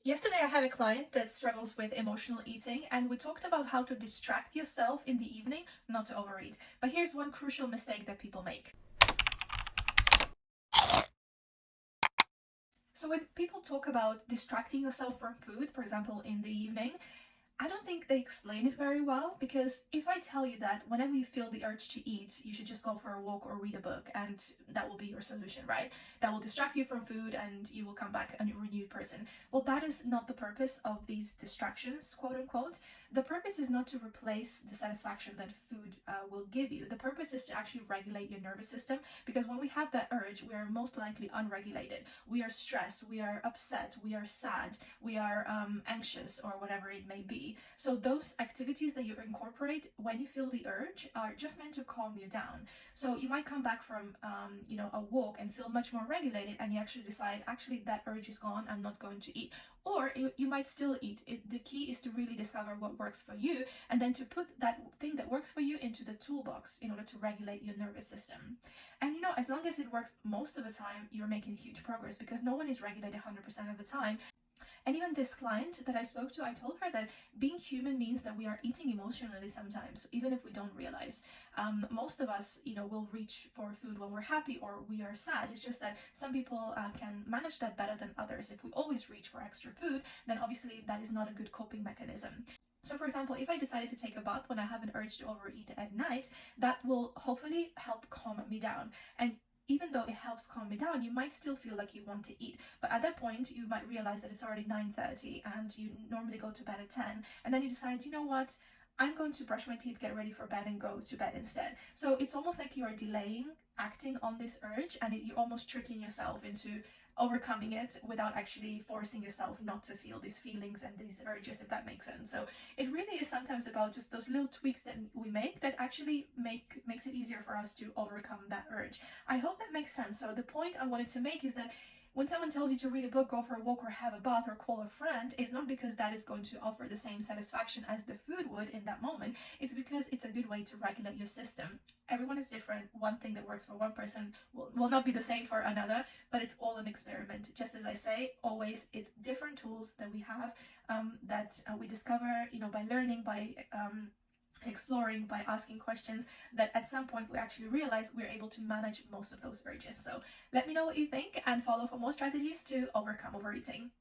Yesterday, I had a client that struggles with emotional eating, and we talked about how to distract yourself in the evening, not to overeat. But here's one crucial mistake that people make. So, when people talk about distracting yourself from food, for example, in the evening, I don't think they explain it very well, because if I tell you that whenever you feel the urge to eat, you should just go for a walk or read a book, and that will be your solution, right? That will distract you from food and you will come back a renewed person. Well, that is not the purpose of these distractions, quote unquote. The purpose is not to replace the satisfaction that food will give you. The purpose is to actually regulate your nervous system, because when we have that urge, we are most likely unregulated. We are stressed, we are upset, we are sad, we are anxious, or whatever it may be. So those activities that you incorporate when you feel the urge are just meant to calm you down. So you might come back from a walk and feel much more regulated, and you actually decide, actually that urge is gone, I'm not going to eat. Or you might still eat. The key is to really discover what works for you, and then to put that thing that works for you into the toolbox in order to regulate your nervous system. And as long as it works most of the time, you're making huge progress, because no one is regulated 100% of the time. And even this client that I spoke to, I told her that being human means that we are eating emotionally sometimes, even if we don't realize. Most of us, will reach for food when we're happy or we are sad. It's just that some people can manage that better than others. If we always reach for extra food, then obviously that is not a good coping mechanism. So for example, if I decided to take a bath when I have an urge to overeat at night, that will hopefully help calm me down. And even though it helps calm me down, you might still feel like you want to eat. But at that point, you might realize that it's already 9:30 and you normally go to bed at 10. And then you decide, you know what? I'm going to brush my teeth, get ready for bed, and go to bed instead. So it's almost like you are delaying acting on this urge, and you're almost tricking yourself into overcoming it without actually forcing yourself not to feel these feelings and these urges, if that makes sense. So it really is sometimes about just those little tweaks that we make that actually makes it easier for us to overcome that urge. I hope that makes sense. So the point I wanted to make is that when someone tells you to read a book, go for a walk, or have a bath, or call a friend, it's not because that is going to offer the same satisfaction as the food would in that moment. It's because it's a good way to regulate your system. Everyone is different. One thing that works for one person will not be the same for another, but it's all an experiment. Just as I say, always, it's different tools that we have that we discover, by learning, by exploring, by asking questions, that at some point we actually realize we're able to manage most of those urges. So let me know what you think, and follow for more strategies to overcome overeating.